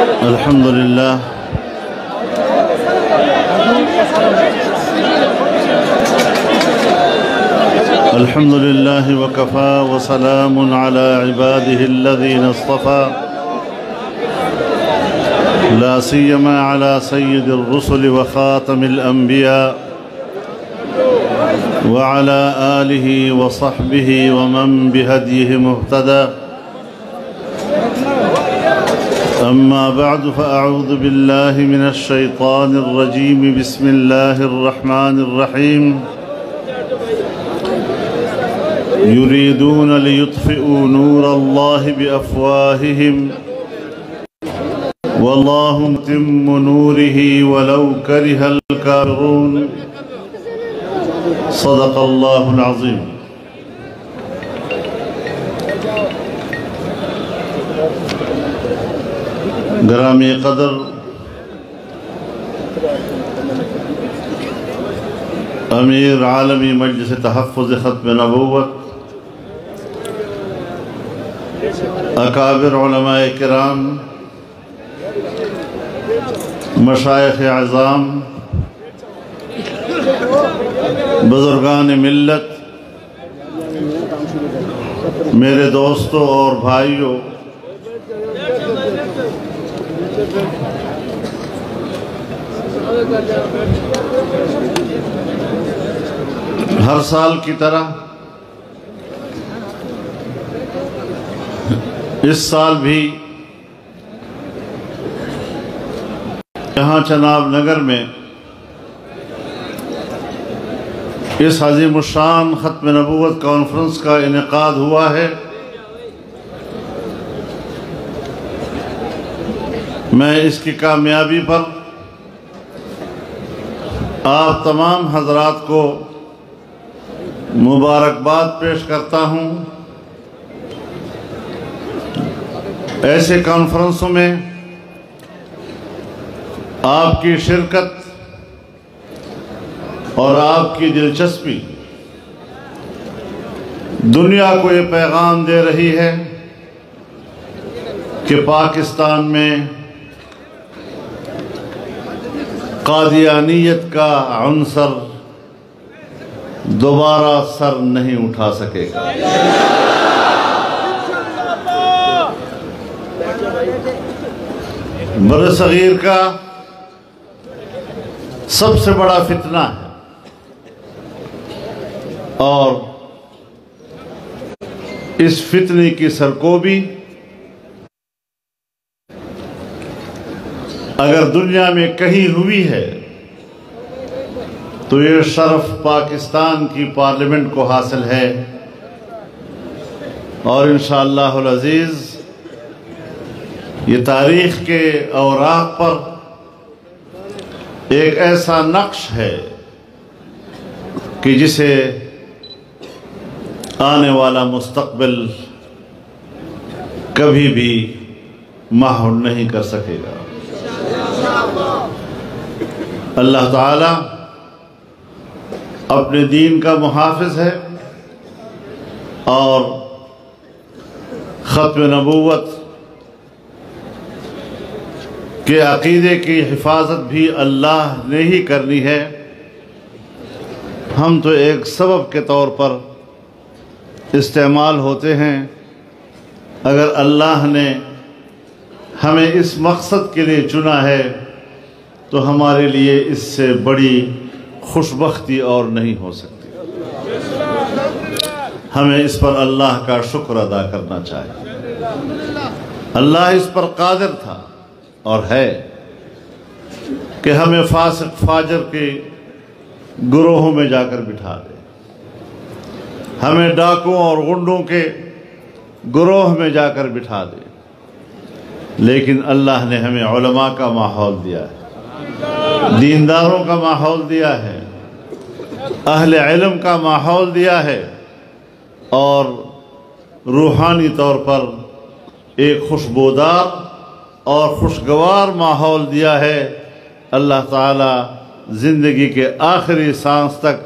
الحمد لله الحمد لله وكفى وسلام على عباده الذين اصطفى لا سيما على سيد الرسل وخاتم الأنبياء وعلى آله وصحبه ومن بهديه مهتدى أما بعد فأعوذ بالله من الشيطان الرجيم بسم الله الرحمن الرحيم يريدون ليطفئوا نور الله بأفواههم والله متم نوره ولو كره الكافرون صدق الله العظيم گرامی قدر امیر عالمی مجلس تحفظ ختم نبوت اکابر علماء کرام مشائخ اعظام بزرگان ملت میرے دوستوں اور بھائیوں ہر سال کی طرح اس سال بھی یہاں چناب نگر میں اس عظیم الشان ختم نبوت کانفرنس کا انعقاد ہوا ہے۔ میں اس کی کامیابی پر آپ تمام حضرات کو مبارکباد پیش کرتا ہوں۔ ایسے کانفرنسوں میں آپ کی شرکت اور آپ کی دلچسپی دنیا کو یہ پیغام دے رہی ہے کہ پاکستان میں قادیانیت کا عنصر دوبارہ سر نہیں اٹھا سکے گا۔ بر صغیر کا سب سے بڑا فتنہ ہے اور اس فتنے کی سرکوبی اگر دنیا میں کہیں ہوئی ہے تو یہ شرف پاکستان کی پارلیمنٹ کو حاصل ہے، اور انشاءاللہ العزیز یہ تاریخ کے اوراق پر ایک ایسا نقش ہے کہ جسے آنے والا مستقبل کبھی بھی محو نہیں کر سکے گا۔ اللہ تعالی اپنے دین کا محافظ ہے اور ختم نبوت کے عقیدے کی حفاظت بھی اللہ نے ہی کرنی ہے۔ ہم تو ایک سبب کے طور پر استعمال ہوتے ہیں۔ اگر اللہ نے ہمیں اس مقصد کے لیے چنا ہے تو ہمارے لیے اس سے بڑی خوشبختی اور نہیں ہو سکتی۔ ہمیں اس پر اللہ کا شکر ادا کرنا چاہیے۔ اللہ اس پر قادر تھا اور ہے کہ ہمیں فاسق فاجر کے گروہوں میں جا کر بٹھا دے، ہمیں ڈاکوں اور غنڈوں کے گروہ میں جا کر بٹھا دے، لیکن اللہ نے ہمیں علماء کا ماحول دیا ہے، دینداروں کا ماحول دیا ہے، اہل علم کا ماحول دیا ہے، اور روحانی طور پر ایک خوشبودار اور خوشگوار ماحول دیا ہے۔ اللہ تعالی زندگی کے آخری سانس تک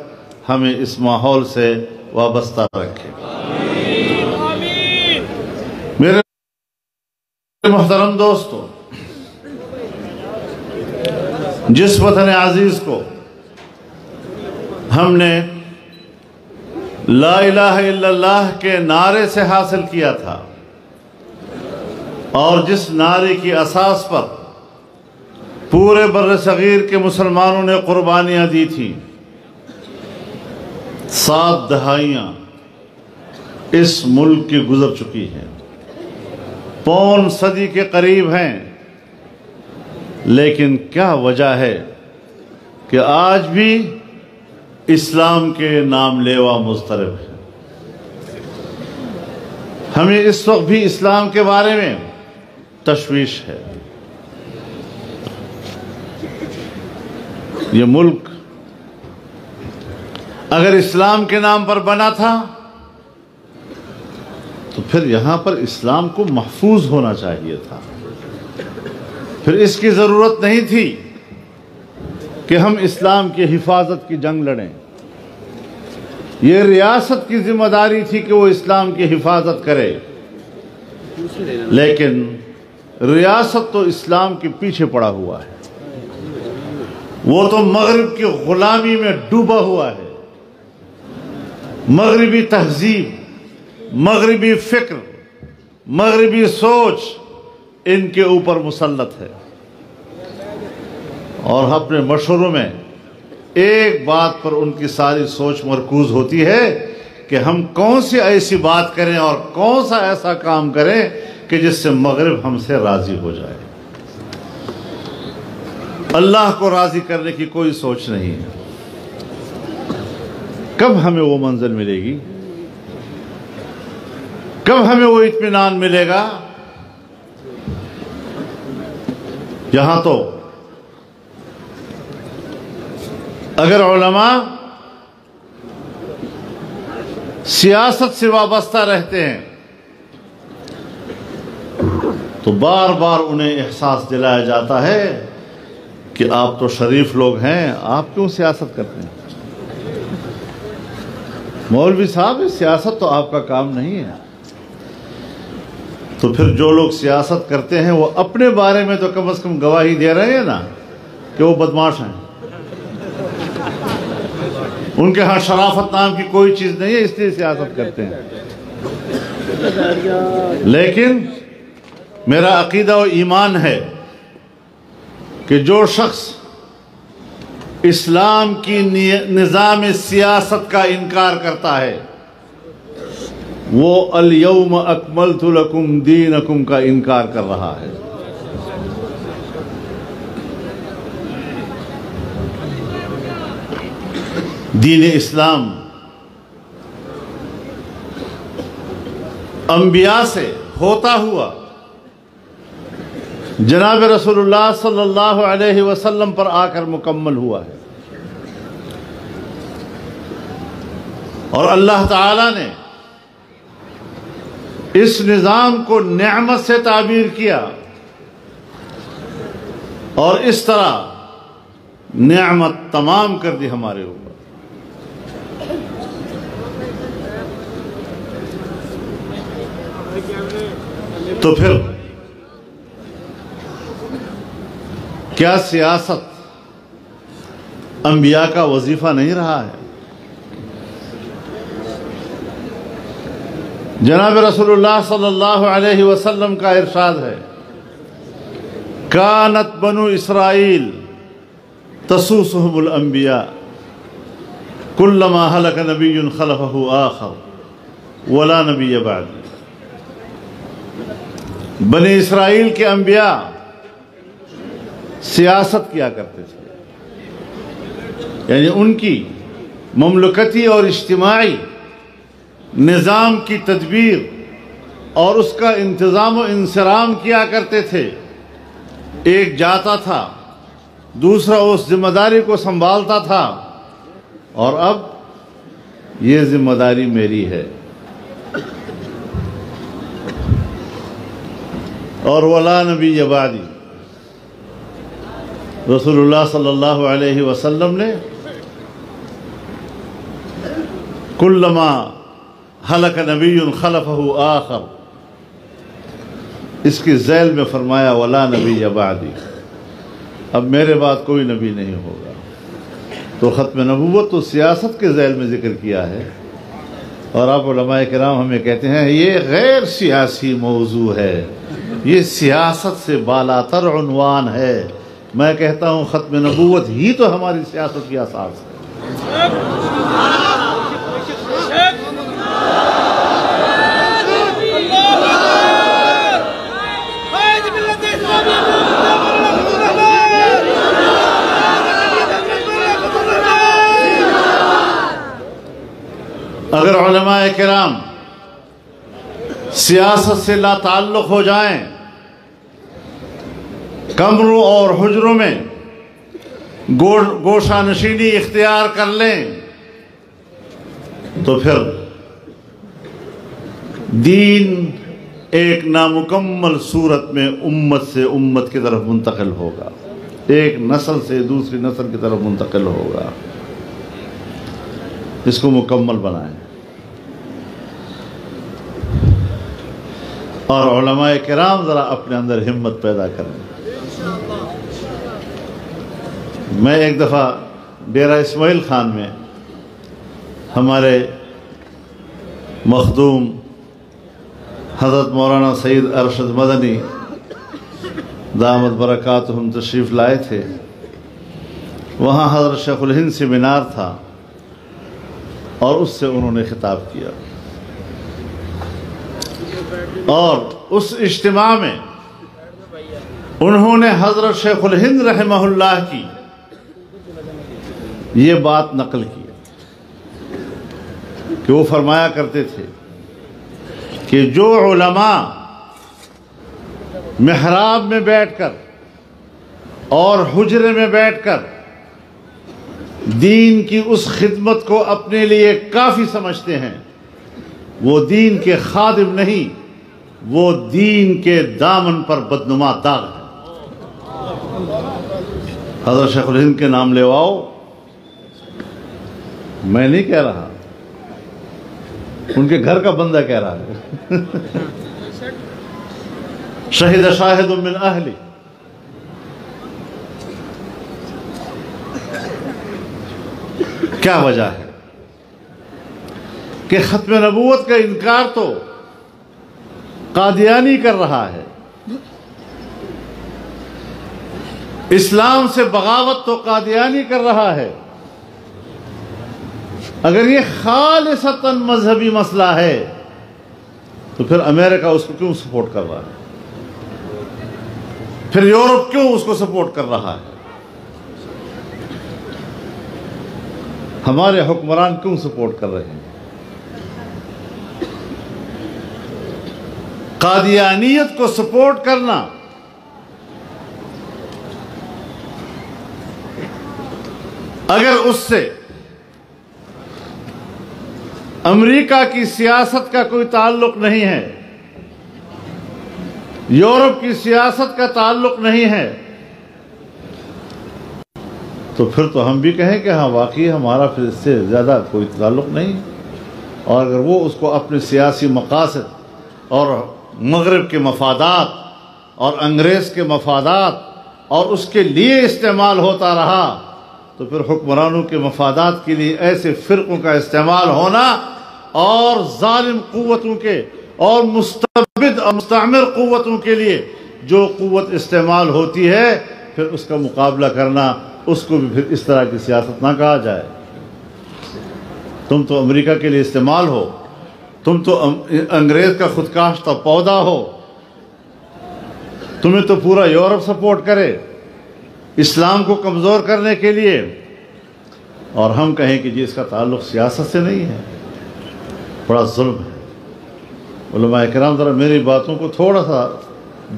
ہمیں اس ماحول سے وابستہ رکھے۔ میرے محترم دوستو، جس وطن عزیز کو ہم نے لا الہ الا اللہ کے نعرے سے حاصل کیا تھا، اور جس نعرے کی اساس پر پورے بر صغیر کے مسلمانوں نے قربانیاں دی تھیں، 7 دہائیاں اس ملک کی گزر چکی ہیں، پون صدی کے قریب ہیں، لیکن کیا وجہ ہے کہ آج بھی اسلام کے نام لیوا مضطرب ہے؟ ہمیں اس وقت بھی اسلام کے بارے میں تشویش ہے۔ یہ ملک اگر اسلام کے نام پر بنا تھا تو پھر یہاں پر اسلام کو محفوظ ہونا چاہیے تھا، پھر اس کی ضرورت نہیں تھی کہ ہم اسلام کی حفاظت کی جنگ لڑیں۔ یہ ریاست کی ذمہ داری تھی کہ وہ اسلام کی حفاظت کرے، لیکن ریاست تو اسلام کے پیچھے پڑا ہوا ہے، وہ تو مغرب کی غلامی میں ڈوبا ہوا ہے۔ مغربی تہذیب، مغربی فکر، مغربی سوچ ان کے اوپر مسلط ہے، اور اپنے مشوروں میں ایک بات پر ان کی ساری سوچ مرکوز ہوتی ہے کہ ہم کون سی ایسی بات کریں اور کون سا ایسا کام کریں کہ جس سے مغرب ہم سے راضی ہو جائے۔ اللہ کو راضی کرنے کی کوئی سوچ نہیں ہے۔ کب ہمیں وہ منزل ملے گی؟ کب ہمیں وہ اطمینان ملے گا؟ یہاں تو اگر علماء سیاست سے وابستہ رہتے ہیں تو بار بار انہیں احساس دلایا جاتا ہے کہ آپ تو شریف لوگ ہیں، آپ کیوں سیاست کرتے ہیں؟ مولوی صاحب، سیاست تو آپ کا کام نہیں ہے۔ تو پھر جو لوگ سیاست کرتے ہیں وہ اپنے بارے میں تو کم از کم گواہی دے رہے ہیں نا کہ وہ بدماش ہیں، ان کے ہاں شرافت نام کی کوئی چیز نہیں ہے، اس لیے سیاست کرتے ہیں۔ لیکن میرا عقیدہ و ایمان ہے کہ جو شخص اسلام کی نظام سیاست کا انکار کرتا ہے وہ الیوم اکملت لکم دینکم کا انکار کر رہا ہے۔ دین اسلام انبیاء سے ہوتا ہوا جناب رسول اللہ صلی اللہ علیہ وسلم پر آ کر مکمل ہوا ہے، اور اللہ تعالی نے اس نظام کو نعمت سے تعبیر کیا، اور اس طرح نعمت تمام کر دی ہمارے اوپر۔ تو پھر کیا سیاست انبیاء کا وظیفہ نہیں رہا ہے؟ جناب رسول اللہ صلی اللہ علیہ وسلم کا ارشاد ہے، کانت بنو اسرائیل تسوسهم الانبیاء کلما ہلک نبی خلفہ آخر ولا نبی بعد۔ بنی اسرائیل کے انبیاء سیاست کیا کرتے تھے، یعنی ان کی مملکتی اور اجتماعی نظام کی تدبیر اور اس کا انتظام و انصرام کیا کرتے تھے۔ ایک جاتا تھا، دوسرا اس ذمہ داری کو سنبھالتا تھا، اور اب یہ ذمہ داری میری ہے۔ اور ولا نبی بعدی، رسول اللہ صلی اللہ علیہ وسلم نے کلما ہلک نبی خلفہ آخر، اس کی ذیل میں فرمایا ولا نبی بعدی، اب میرے بعد کوئی نبی نہیں ہوگا۔ تو ختم نبوت تو سیاست کے ذیل میں ذکر کیا ہے، اور آپ علماء کرام ہمیں کہتے ہیں یہ غیر سیاسی موضوع ہے، یہ سیاست سے بالاتر عنوان ہے۔ میں کہتا ہوں ختم نبوت ہی تو ہماری سیاست کی اساس ہے۔ اگر علماء کرام سیاست سے لا تعلق ہو جائیں، کمروں اور حجروں میں گوشہ نشینی اختیار کر لیں، تو پھر دین ایک نامکمل صورت میں امت سے امت کی طرف منتقل ہوگا، ایک نسل سے دوسری نسل کی طرف منتقل ہوگا۔ اس کو مکمل بنائیں، اور علماء کرام ذرا اپنے اندر ہمت پیدا کریں۔ میں ایک دفعہ ڈیرہ اسماعیل خان میں ہمارے مخدوم حضرت مولانا سید ارشد مدنی دامت برکاتہم تشریف لائے تھے۔ وہاں حضرت شیخ الہند سیمینار تھا، اور اس سے انہوں نے خطاب کیا، اور اس اجتماع میں انہوں نے حضرت شیخ الہند رحمہ اللہ کی یہ بات نقل کی کہ وہ فرمایا کرتے تھے کہ جو علماء محراب میں بیٹھ کر اور حجرے میں بیٹھ کر دین کی اس خدمت کو اپنے لیے کافی سمجھتے ہیں، وہ دین کے خادم نہیں، وہ دین کے دامن پر بدنما داغ ہے۔ حضرت شیخ الہند کے نام لیواؤ، میں نہیں کہہ رہا، ان کے گھر کا بندہ کہہ رہا ہے۔ شہد شاہد من اہلی، کیا وجہ ہے کہ ختم نبوت کا انکار تو قادیانی کر رہا ہے، اسلام سے بغاوت تو قادیانی کر رہا ہے۔ اگر یہ خالصتاً مذہبی مسئلہ ہے تو پھر امریکہ اس کو کیوں سپورٹ کر رہا ہے؟ پھر یورپ کیوں اس کو سپورٹ کر رہا ہے؟ ہمارے حکمران کیوں سپورٹ کر رہے ہیں؟ قادیانیت کو سپورٹ کرنا اگر اس سے امریکہ کی سیاست کا کوئی تعلق نہیں ہے، یورپ کی سیاست کا تعلق نہیں ہے، تو پھر تو ہم بھی کہیں کہ ہاں واقعی ہمارا پھر اس سے زیادہ کوئی تعلق نہیں۔ اور اگر وہ اس کو اپنے سیاسی مقاصد اور مغرب کے مفادات اور انگریز کے مفادات اور اس کے لیے استعمال ہوتا رہا، تو پھر حکمرانوں کے مفادات کے لیے ایسے فرقوں کا استعمال ہونا اور ظالم قوتوں کے اور مستبد اور مستعمر قوتوں کے لیے جو قوت استعمال ہوتی ہے، پھر اس کا مقابلہ کرنا، اس کو بھی پھر اس طرح کی سیاست نہ کہا جائے۔ تم تو امریکہ کے لیے استعمال ہو، تم تو انگریز کا خودکاشتہ پودا ہو، تمہیں تو پورا یورپ سپورٹ کرے اسلام کو کمزور کرنے کے لیے، اور ہم کہیں کہ جی اس کا تعلق سیاست سے نہیں ہے، بڑا ظلم ہے۔ علماء کرام ذرا میری باتوں کو تھوڑا سا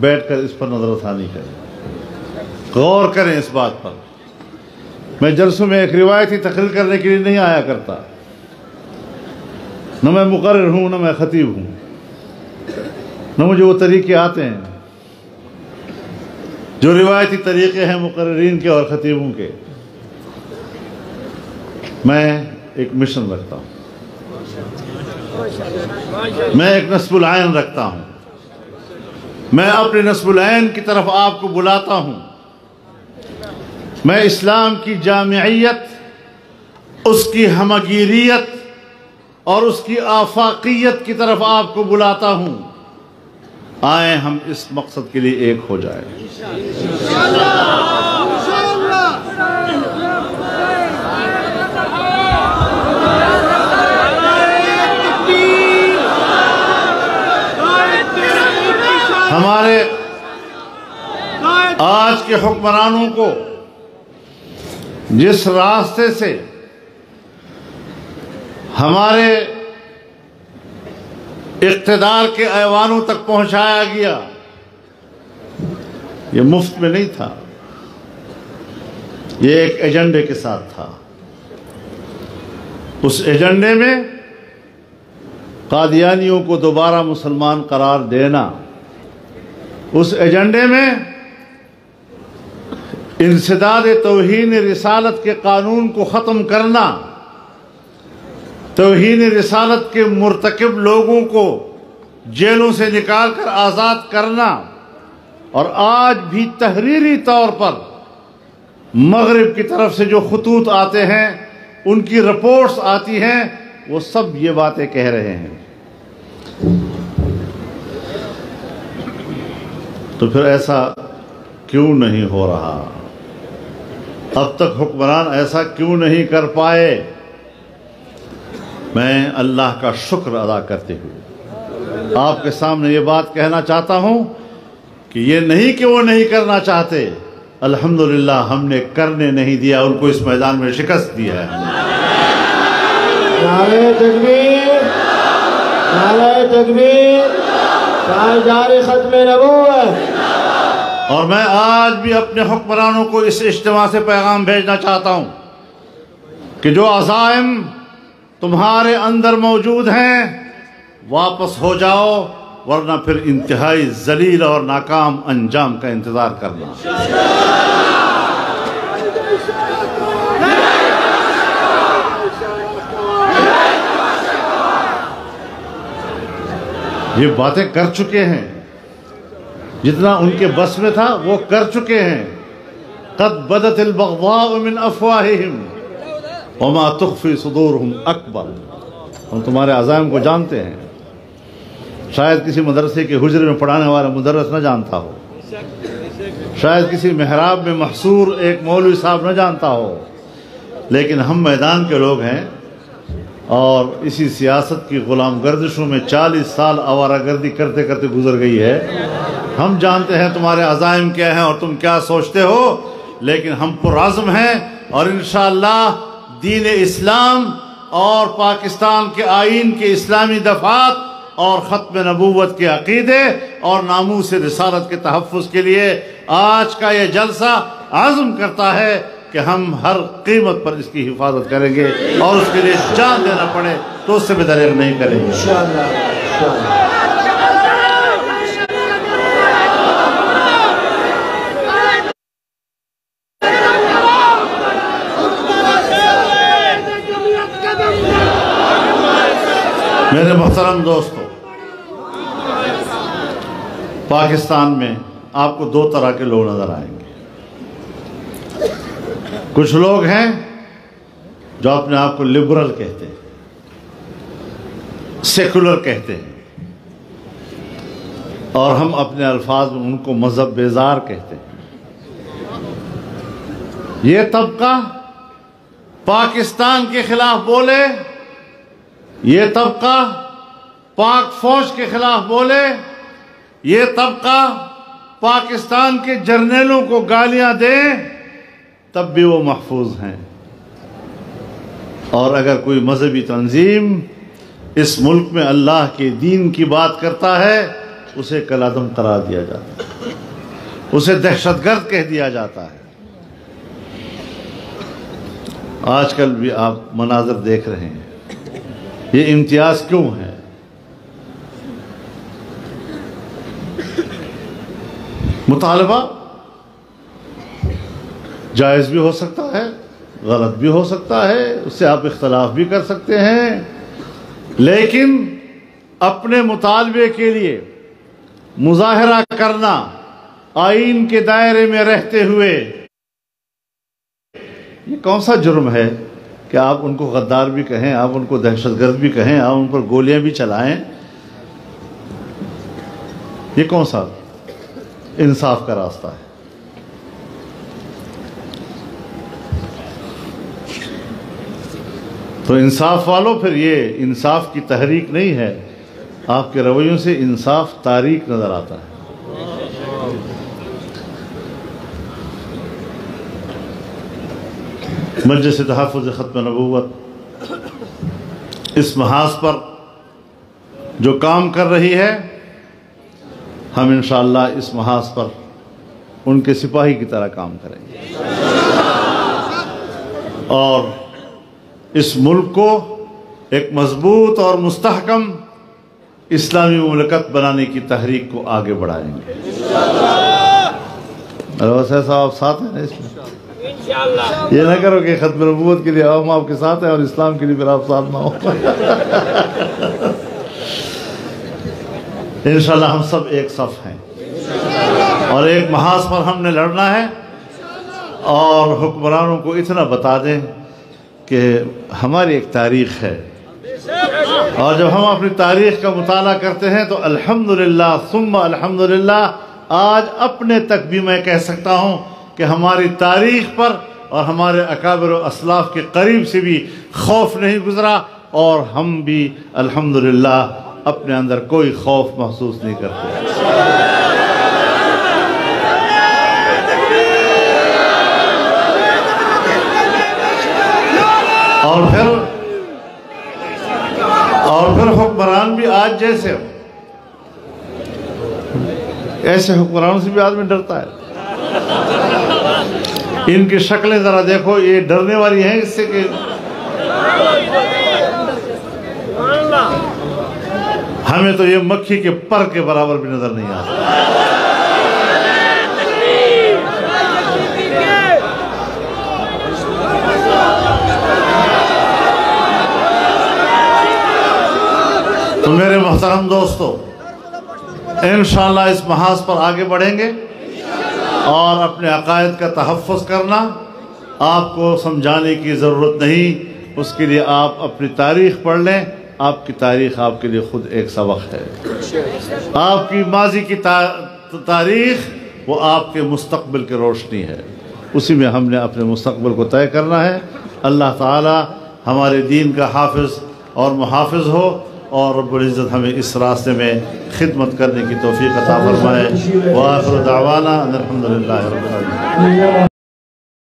بیٹھ کر اس پر نظر ثانی کریں، غور کریں اس بات پر۔ میں جلسوں میں ایک روایتی تقریر کرنے کے لیے نہیں آیا کرتا، نہ میں مقرر ہوں نہ میں خطیب ہوں، نہ مجھے وہ طریقے آتے ہیں جو روایتی طریقے ہیں مقررین کے اور خطیبوں کے۔ میں ایک مشن رکھتا ہوں، میں ایک نصب العین رکھتا ہوں، میں اپنے نصب العین کی طرف آپ کو بلاتا ہوں میں اسلام کی جامعیت، اس کی ہمگیریت اور اس کی آفاقیت کی طرف آپ کو بلاتا ہوں۔ آئیں ہم اس مقصد کے لیے ایک ہو جائیں۔ ہمارے آج کے حکمرانوں کو جس راستے سے ہمارے اقتدار کے ایوانوں تک پہنچایا گیا، یہ مفت میں نہیں تھا، یہ ایک ایجنڈے کے ساتھ تھا۔ اس ایجنڈے میں قادیانیوں کو دوبارہ مسلمان قرار دینا، اس ایجنڈے میں انسداد توہین رسالت کے قانون کو ختم کرنا، توہین رسالت کے مرتکب لوگوں کو جیلوں سے نکال کر آزاد کرنا، اور آج بھی تحریری طور پر مغرب کی طرف سے جو خطوط آتے ہیں، ان کی رپورٹس آتی ہیں، وہ سب یہ باتیں کہہ رہے ہیں۔ تو پھر ایسا کیوں نہیں ہو رہا؟ اب تک حکمران ایسا کیوں نہیں کر پائے؟ میں اللہ کا شکر ادا کرتے ہوئے آپ کے سامنے یہ بات کہنا چاہتا ہوں کہ یہ نہیں کہ وہ نہیں کرنا چاہتے، الحمدللہ ہم نے کرنے نہیں دیا، ان کو اس میدان میں شکست دی ہے۔ نعرہ تکبیر، نعرہ تکبیر، جاری ختم نبوت۔ اور میں آج بھی اپنے حکمرانوں کو اس اجتماع سے پیغام بھیجنا چاہتا ہوں کہ جو عزائم تمہارے اندر موجود ہیں واپس ہو جاؤ، ورنہ پھر انتہائی ذلیل اور ناکام انجام کا انتظار کرنا۔ یہ باتیں کر چکے ہیں، جتنا ان کے بس میں تھا وہ کر چکے ہیں۔ قد بدت البغضاء من افواہہم وما تخفی صدورہم اکبر۔ ہم تمہارے عزائم کو جانتے ہیں، شاید کسی مدرسے کے حجرے میں پڑھانے والا مدرس نہ جانتا ہو، شاید کسی محراب میں محصور ایک مولوی صاحب نہ جانتا ہو، لیکن ہم میدان کے لوگ ہیں، اور اسی سیاست کی غلام گردشوں میں 40 سال آوارہ گردی کرتے کرتے گزر گئی ہے۔ ہم جانتے ہیں تمہارے عزائم کیا ہیں اور تم کیا سوچتے ہو، لیکن ہم پرعزم ہیں، اور انشاءاللہ دین اسلام اور پاکستان کے آئین کے اسلامی دفعات اور ختم نبوت کے عقیدے اور ناموس رسالت کے تحفظ کے لیے آج کا یہ جلسہ عزم کرتا ہے کہ ہم ہر قیمت پر اس کی حفاظت کریں گے، اور اس کے لیے جان دینا پڑے تو اس سے بھی دریغ نہیں کریں گے انشاءاللہ۔ میرے محترم دوستو، پاکستان میں آپ کو دو طرح کے لوگ نظر آئیں گے۔ کچھ لوگ ہیں جو اپنے آپ کو لبرل کہتے ہیں، سیکولر کہتے ہیں، اور ہم اپنے الفاظ میں ان کو مذہب بیزار کہتے ہیں۔ یہ طبقہ پاکستان کے خلاف بولے، یہ طبقہ پاک فوج کے خلاف بولے، یہ طبقہ پاکستان کے جرنیلوں کو گالیاں دے، تب بھی وہ محفوظ ہیں۔ اور اگر کوئی مذہبی تنظیم اس ملک میں اللہ کے دین کی بات کرتا ہے، اسے کالعدم قرار دیا جاتا ہے، اسے دہشت گرد کہہ دیا جاتا ہے۔ آج کل بھی آپ مناظر دیکھ رہے ہیں، یہ امتیاز کیوں ہے؟ مطالبہ جائز بھی ہو سکتا ہے، غلط بھی ہو سکتا ہے، اس سے آپ اختلاف بھی کر سکتے ہیں، لیکن اپنے مطالبے کے لیے مظاہرہ کرنا آئین کے دائرے میں رہتے ہوئے یہ کون سا جرم ہے کہ آپ ان کو غدار بھی کہیں، آپ ان کو دہشت گرد بھی کہیں، آپ ان پر گولیاں بھی چلائیں؟ یہ کون سا انصاف کا راستہ ہے؟ تو انصاف والوں، پھر یہ انصاف کی تحریک نہیں ہے، آپ کے رویوں سے انصاف تاریک نظر آتا ہے۔ مجلس تحفظ ختم نبوت اس محاذ پر جو کام کر رہی ہے، ہم انشاءاللہ اس محاذ پر ان کے سپاہی کی طرح کام کریں گے اور اس ملک کو ایک مضبوط اور مستحکم اسلامی مملکت بنانے کی تحریک کو آگے بڑھائیں گے۔ روسیہ صاحب ساتھ ہیں نا اس میں؟ یہ نہ کرو کہ ختم نبوت کے لیے ہم آپ کے ساتھ ہیں اور اسلام کے لیے پھر آپ ساتھ نہ ہو۔ انشاءاللہ ہم سب ایک صف ہیں اور ایک محاذ پر ہم نے لڑنا ہے، اور حکمرانوں کو اتنا بتا دیں کہ ہماری ایک تاریخ ہے، اور جب ہم اپنی تاریخ کا مطالعہ کرتے ہیں تو الحمدللہ ثم الحمدللہ آج اپنے تک بھی میں کہہ سکتا ہوں کہ ہماری تاریخ پر اور ہمارے اکابر و اسلاف کے قریب سے بھی خوف نہیں گزرا، اور ہم بھی الحمدللہ اپنے اندر کوئی خوف محسوس نہیں کرتے۔ اور پھر حکمران بھی آج جیسے ایسے حکمرانوں سے بھی آدمی ڈرتا ہے۔ ان کی شکلیں ذرا دیکھو، یہ ڈرنے والی ہیں اس سے کہ ہمیں تو یہ مکھی کے پر کے برابر بھی نظر نہیں آتا۔ تو میرے محترم دوستو، انشاءاللہ اس محاذ پر آگے بڑھیں گے، اور اپنے عقائد کا تحفظ کرنا آپ کو سمجھانے کی ضرورت نہیں، اس کے لیے آپ اپنی تاریخ پڑھ لیں۔ آپ کی تاریخ آپ کے لیے خود ایک سبق ہے۔ آپ کی ماضی کی تاریخ وہ آپ کے مستقبل کی روشنی ہے، اسی میں ہم نے اپنے مستقبل کو طے کرنا ہے۔ اللہ تعالی ہمارے دین کا حافظ اور محافظ ہو، اور رب العزت ہمیں اس راستے میں خدمت کرنے کی توفیق عطا فرمائے۔ وآخر دعوانا ان الحمدللہ رب العالمین۔